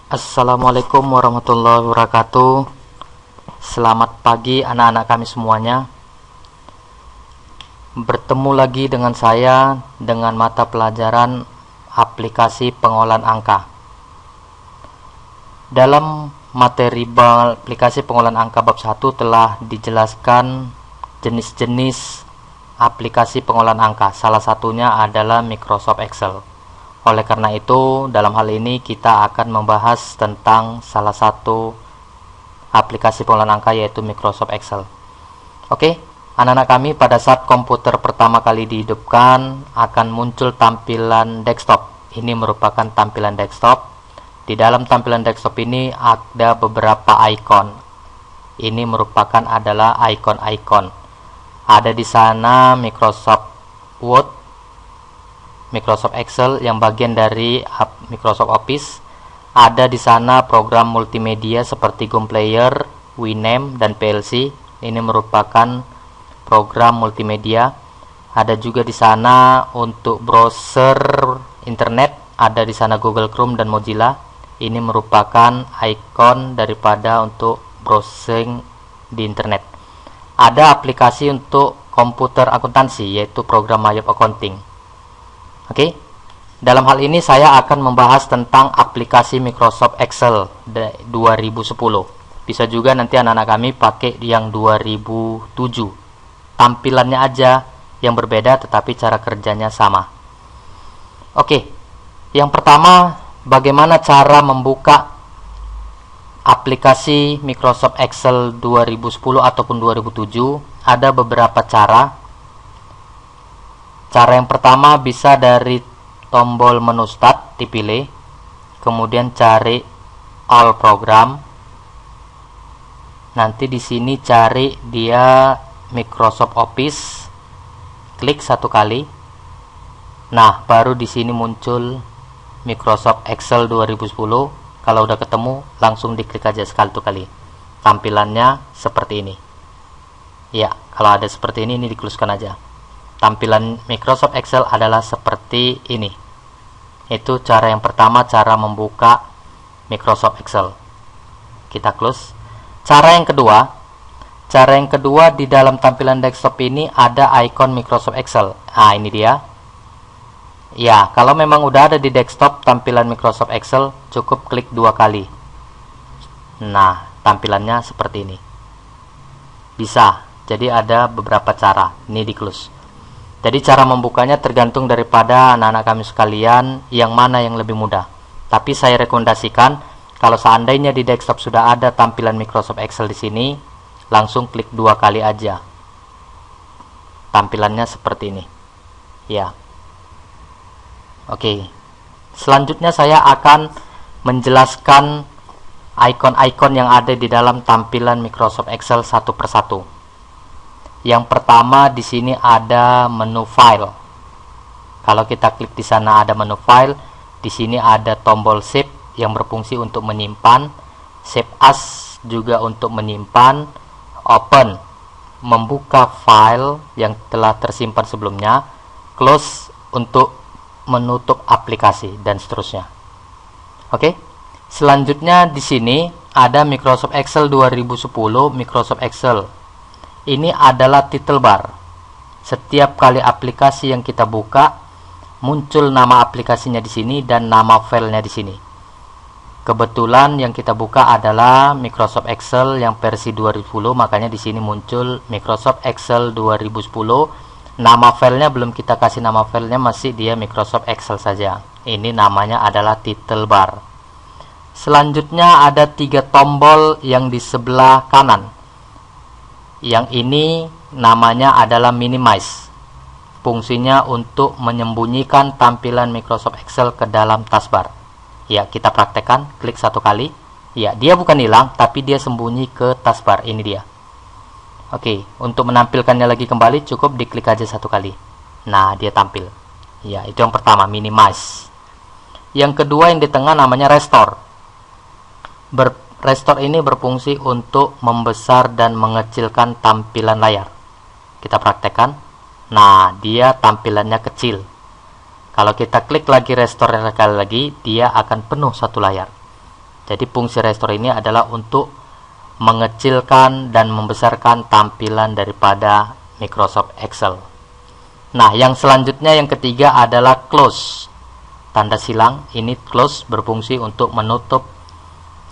Assalamualaikum warahmatullahi wabarakatuh. Selamat pagi anak-anak kami semuanya. Bertemu lagi dengan saya dengan mata pelajaran aplikasi pengolahan angka. Dalam materi aplikasi pengolahan angka bab 1 telah dijelaskan jenis-jenis aplikasi pengolahan angka. Salah satunya adalah Microsoft Excel. Oleh karena itu, dalam hal ini kita akan membahas tentang salah satu aplikasi pengolahan angka, yaitu Microsoft Excel. Oke, anak-anak kami, pada saat komputer pertama kali dihidupkan akan muncul tampilan desktop. Ini merupakan tampilan desktop. Di dalam tampilan desktop ini ada beberapa icon. Ini merupakan adalah icon-icon. Ada di sana Microsoft Word, Microsoft Excel yang bagian dari Microsoft Office. Ada di sana program multimedia seperti Game Player, Winamp, dan PLC. Ini merupakan program multimedia. Ada juga di sana untuk browser internet. Ada di sana Google Chrome dan Mozilla. Ini merupakan icon daripada untuk browsing di internet. Ada aplikasi untuk komputer akuntansi, yaitu program Mayop Accounting. Oke, dalam hal ini saya akan membahas tentang aplikasi Microsoft Excel 2010. Bisa juga nanti anak-anak kami pakai yang 2007. Tampilannya aja yang berbeda, tetapi cara kerjanya sama. Oke, yang pertama, bagaimana cara membuka aplikasi Microsoft Excel 2010 ataupun 2007? Ada beberapa cara. Cara yang pertama bisa dari tombol menu Start dipilih, kemudian cari All Program. Nanti di sini cari dia Microsoft Office, klik satu kali. Nah, baru di sini muncul Microsoft Excel 2010. Kalau udah ketemu, langsung diklik aja satu kali. Tampilannya seperti ini. Ya, kalau ada seperti ini dikeluskan aja. Tampilan Microsoft Excel adalah seperti ini. Itu cara yang pertama, cara membuka Microsoft Excel. Kita close. Cara yang kedua di dalam tampilan desktop ini ada icon Microsoft Excel. Nah, ini dia. Ya, kalau memang udah ada di desktop tampilan Microsoft Excel, cukup klik 2 kali. Nah, tampilannya seperti ini. Bisa. Jadi ada beberapa cara. Ini di close. Jadi cara membukanya tergantung daripada anak-anak kami sekalian yang mana yang lebih mudah. Tapi saya rekomendasikan kalau seandainya di desktop sudah ada tampilan Microsoft Excel di sini, langsung klik 2 kali aja. Tampilannya seperti ini. Ya. Oke. Selanjutnya saya akan menjelaskan icon-icon yang ada di dalam tampilan Microsoft Excel satu persatu. Yang pertama di sini ada menu file. Kalau kita klik di sana ada menu file, di sini ada tombol save yang berfungsi untuk menyimpan, save as juga untuk menyimpan, open membuka file yang telah tersimpan sebelumnya, close untuk menutup aplikasi dan seterusnya. Oke. Selanjutnya di sini ada Microsoft Excel 2010, Microsoft Excel. Ini adalah title bar. Setiap kali aplikasi yang kita buka, muncul nama aplikasinya di sini dan nama filenya di sini. Kebetulan yang kita buka adalah Microsoft Excel yang versi 2010, makanya di sini muncul Microsoft Excel 2010. Nama filenya belum kita kasih nama filenya, masih dia Microsoft Excel saja. Ini namanya adalah title bar. Selanjutnya ada 3 tombol yang di sebelah kanan. Yang ini namanya adalah minimize. Fungsinya untuk menyembunyikan tampilan Microsoft Excel ke dalam taskbar. Ya, kita praktekkan, klik 1 kali. Ya, dia bukan hilang, tapi dia sembunyi ke taskbar. Ini dia. Oke, untuk menampilkannya lagi kembali cukup diklik aja 1 kali. Nah, dia tampil. Ya, itu yang pertama, minimize. Yang kedua yang di tengah namanya restore. Restore ini berfungsi untuk membesar dan mengecilkan tampilan layar. Kita praktekkan. Nah, dia tampilannya kecil. Kalau kita klik lagi restore sekali lagi, dia akan penuh satu layar. Jadi fungsi restore ini adalah untuk mengecilkan dan membesarkan tampilan daripada Microsoft Excel. Nah, yang selanjutnya yang ketiga adalah close. Tanda silang, ini close berfungsi untuk menutup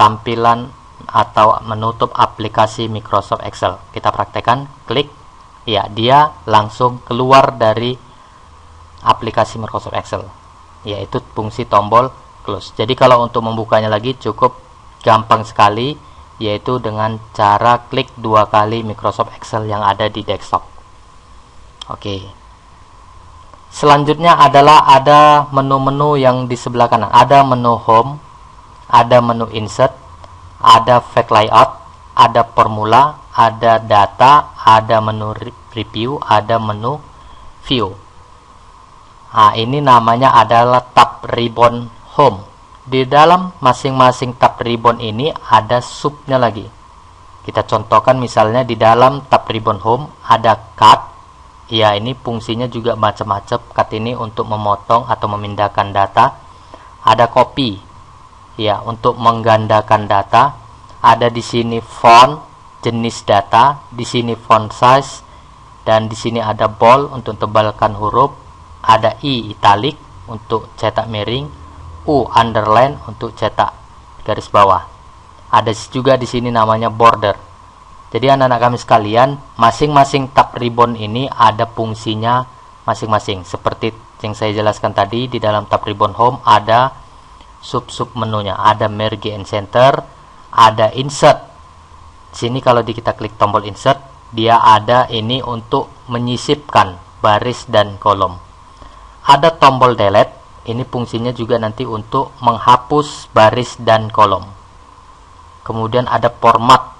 tampilan atau menutup aplikasi Microsoft Excel. Kita praktekkan, klik, ya, dia langsung keluar dari aplikasi Microsoft Excel, yaitu fungsi tombol close. Jadi kalau untuk membukanya lagi cukup gampang sekali, yaitu dengan cara klik 2 kali Microsoft Excel yang ada di desktop. Oke. Selanjutnya adalah ada menu-menu yang di sebelah kanan. Ada menu home, ada menu insert, ada fact layout, ada formula, ada data, ada menu review, ada menu view. Nah, ini namanya adalah tab ribbon home. Di dalam masing-masing tab ribbon ini ada subnya lagi. Kita contohkan misalnya di dalam tab ribbon home ada cut. Ya, ini fungsinya juga macam-macam. Cut ini untuk memotong atau memindahkan data. Ada copy, ya, untuk menggandakan data. Ada di sini font, jenis data, di sini font size, dan di sini ada bold untuk tebalkan huruf. Ada I italic untuk cetak miring, U underline untuk cetak garis bawah. Ada juga di sini namanya border. Jadi anak-anak kami sekalian, masing-masing tab ribbon ini ada fungsinya masing-masing. Seperti yang saya jelaskan tadi, di dalam tab ribbon home ada sub-sub menunya. Ada merge and center, ada insert. Sini kalau kita klik tombol insert, dia ada ini untuk menyisipkan baris dan kolom. Ada tombol delete, ini fungsinya juga nanti untuk menghapus baris dan kolom. Kemudian ada format,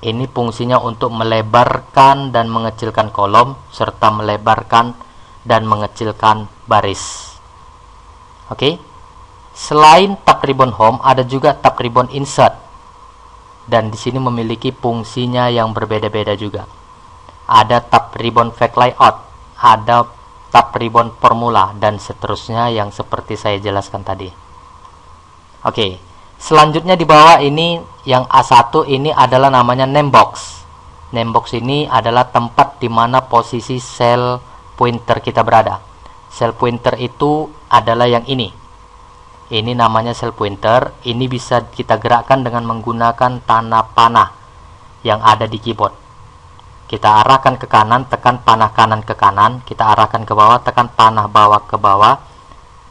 ini fungsinya untuk melebarkan dan mengecilkan kolom, serta melebarkan dan mengecilkan baris. Oke. Selain tab ribbon home, ada juga tab ribbon insert. Dan di sini memiliki fungsinya yang berbeda-beda juga. Ada tab ribbon fact layout, ada tab ribbon formula, dan seterusnya yang seperti saya jelaskan tadi. Oke, selanjutnya di bawah ini yang A1 ini adalah namanya name box. Name box ini adalah tempat di mana posisi sel pointer kita berada. Sel pointer itu adalah yang ini. Ini namanya sel pointer. Ini bisa kita gerakkan dengan menggunakan tanda panah yang ada di keyboard. Kita arahkan ke kanan, tekan panah kanan ke kanan. Kita arahkan ke bawah, tekan panah bawah ke bawah.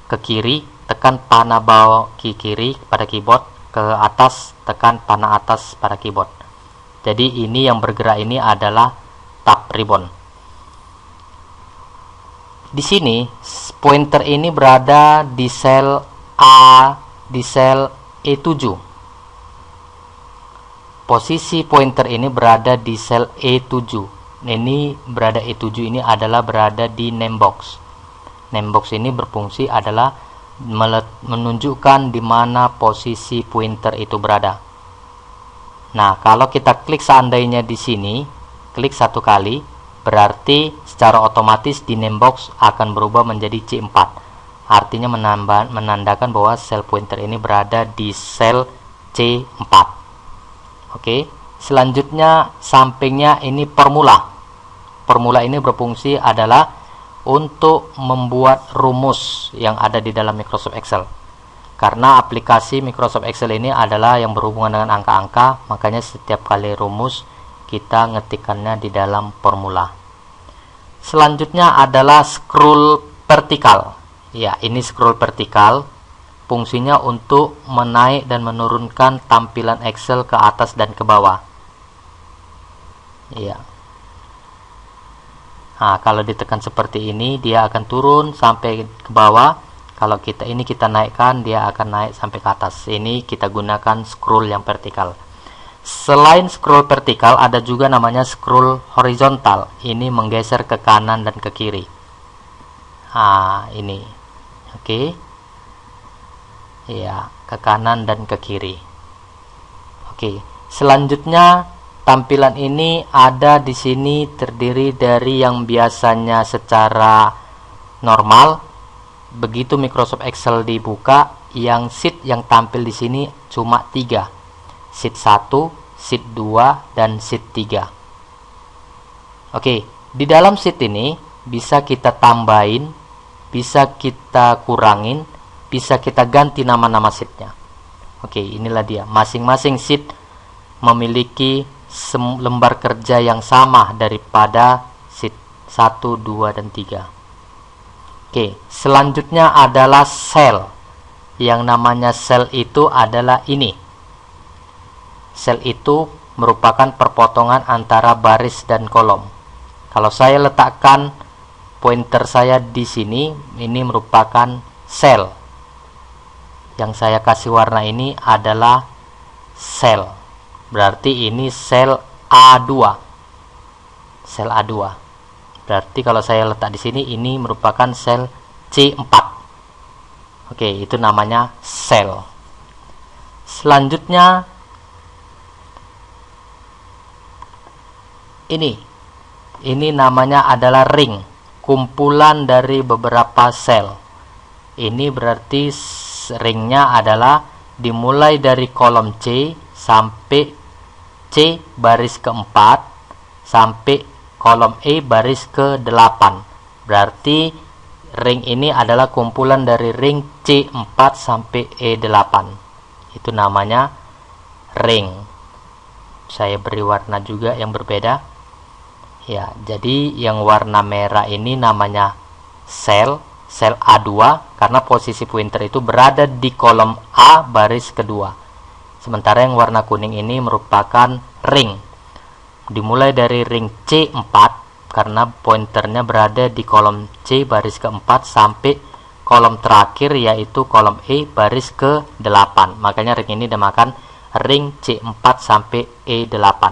Ke kiri, tekan panah bawah ke kiri pada keyboard. Ke atas, tekan panah atas pada keyboard. Jadi ini yang bergerak ini adalah tab ribbon. Di sini pointer ini berada di sel A, di sel E7. Posisi pointer ini berada di sel E7. Ini berada E7 ini adalah berada di name box. Name box ini berfungsi adalah menunjukkan di mana posisi pointer itu berada. Nah, kalau kita klik seandainya di sini, klik 1 kali, berarti secara otomatis di name box akan berubah menjadi C4. Artinya menandakan bahwa sel pointer ini berada di sel C4. Oke, selanjutnya sampingnya ini formula. Formula ini berfungsi adalah untuk membuat rumus yang ada di dalam Microsoft Excel. Karena aplikasi Microsoft Excel ini adalah yang berhubungan dengan angka-angka, makanya setiap kali rumus kita ngetikkannya di dalam formula. Selanjutnya adalah scroll vertikal. Ya, ini scroll vertikal. Fungsinya untuk menaik dan menurunkan tampilan Excel ke atas dan ke bawah. Ya. Nah, kalau ditekan seperti ini, dia akan turun sampai ke bawah. Kalau kita naikkan, dia akan naik sampai ke atas. Ini kita gunakan scroll yang vertikal. Selain scroll vertikal, ada juga namanya scroll horizontal. Ini menggeser ke kanan dan ke kiri. Nah, ini. Oke. Ya, ke kanan dan ke kiri. Oke, selanjutnya tampilan ini ada di sini terdiri dari yang biasanya secara normal. Begitu Microsoft Excel dibuka, yang sheet yang tampil di sini cuma 3. Sheet 1, sheet 2, dan sheet 3. Oke, di dalam sheet ini bisa kita tambahin, bisa kita kurangin, bisa kita ganti nama-nama sheetnya. Oke, inilah dia. Masing-masing sheet memiliki lembar kerja yang sama daripada sheet 1, 2, dan 3. Oke, selanjutnya adalah sel. Yang namanya sel itu adalah ini. Sel itu merupakan perpotongan antara baris dan kolom. Kalau saya letakkan pointer saya di sini, ini merupakan sel. Yang saya kasih warna ini adalah sel. Berarti ini sel A2. Sel A2. Berarti kalau saya letak di sini, ini merupakan sel C4. Oke, itu namanya sel. Selanjutnya ini namanya adalah ring, kumpulan dari beberapa sel. Ini berarti ringnya adalah dimulai dari kolom C sampai C baris keempat sampai kolom E baris ke-8. Berarti ring ini adalah kumpulan dari ring C4 sampai E8. Itu namanya ring. Saya beri warna juga yang berbeda. Ya, jadi yang warna merah ini namanya sel A2 karena posisi pointer itu berada di kolom A baris kedua. Sementara yang warna kuning ini merupakan ring. Dimulai dari ring C4 karena pointernya berada di kolom C baris keempat sampai kolom terakhir yaitu kolom E baris ke-8. Makanya ring ini dinamakan ring C4 sampai E8.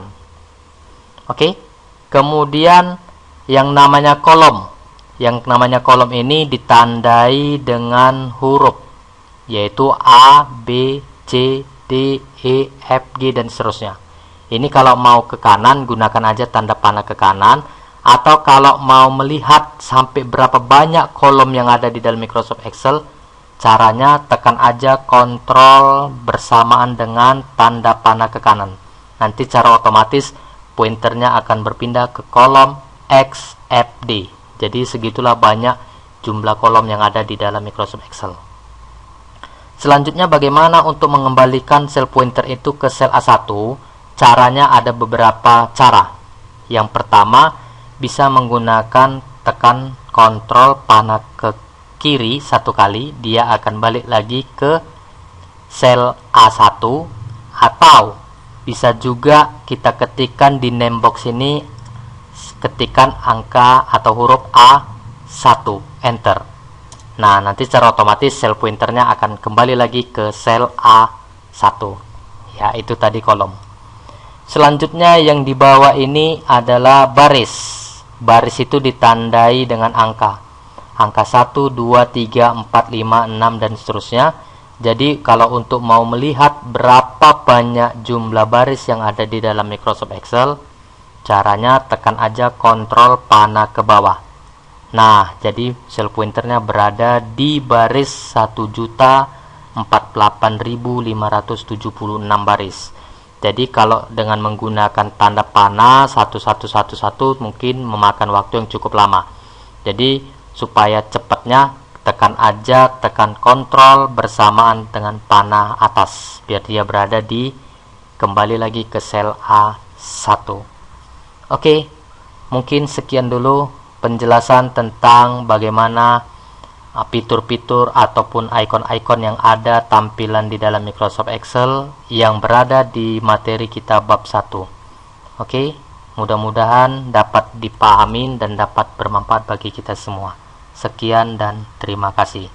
Oke. Kemudian yang namanya kolom. Yang namanya kolom ini ditandai dengan huruf yaitu A, B, C, D, E, F, G, dan seterusnya. Ini kalau mau ke kanan gunakan aja tanda panah ke kanan, atau kalau mau melihat sampai berapa banyak kolom yang ada di dalam Microsoft Excel, caranya tekan aja kontrol bersamaan dengan tanda panah ke kanan. Nanti secara otomatis pointernya akan berpindah ke kolom XFD. Jadi segitulah banyak jumlah kolom yang ada di dalam Microsoft Excel. Selanjutnya bagaimana untuk mengembalikan sel pointer itu ke sel A1? Caranya ada beberapa cara. Yang pertama, bisa menggunakan tekan kontrol panah ke kiri satu kali, dia akan balik lagi ke sel A1, atau bisa juga kita ketikkan di name box ini, ketikkan angka atau huruf A1, enter. Nah, nanti secara otomatis sel pointernya akan kembali lagi ke sel A1. Ya, itu tadi kolom. Selanjutnya yang di bawah ini adalah baris. Baris itu ditandai dengan angka. Angka 1, 2, 3, 4, 5, 6, dan seterusnya. Jadi kalau untuk mau melihat berapa banyak jumlah baris yang ada di dalam Microsoft Excel, caranya tekan aja kontrol panah ke bawah. Nah, jadi sel pointernya berada di baris 1.048.576 baris. Jadi kalau dengan menggunakan tanda panah 1111 mungkin memakan waktu yang cukup lama. Jadi supaya cepatnya tekan kontrol bersamaan dengan panah atas biar dia berada di kembali lagi ke sel A1. Oke, mungkin sekian dulu penjelasan tentang bagaimana fitur-fitur ataupun ikon-ikon yang ada tampilan di dalam Microsoft Excel yang berada di materi kita bab 1. Oke, mudah-mudahan dapat dipahamin dan dapat bermanfaat bagi kita semua. Sekian dan terima kasih.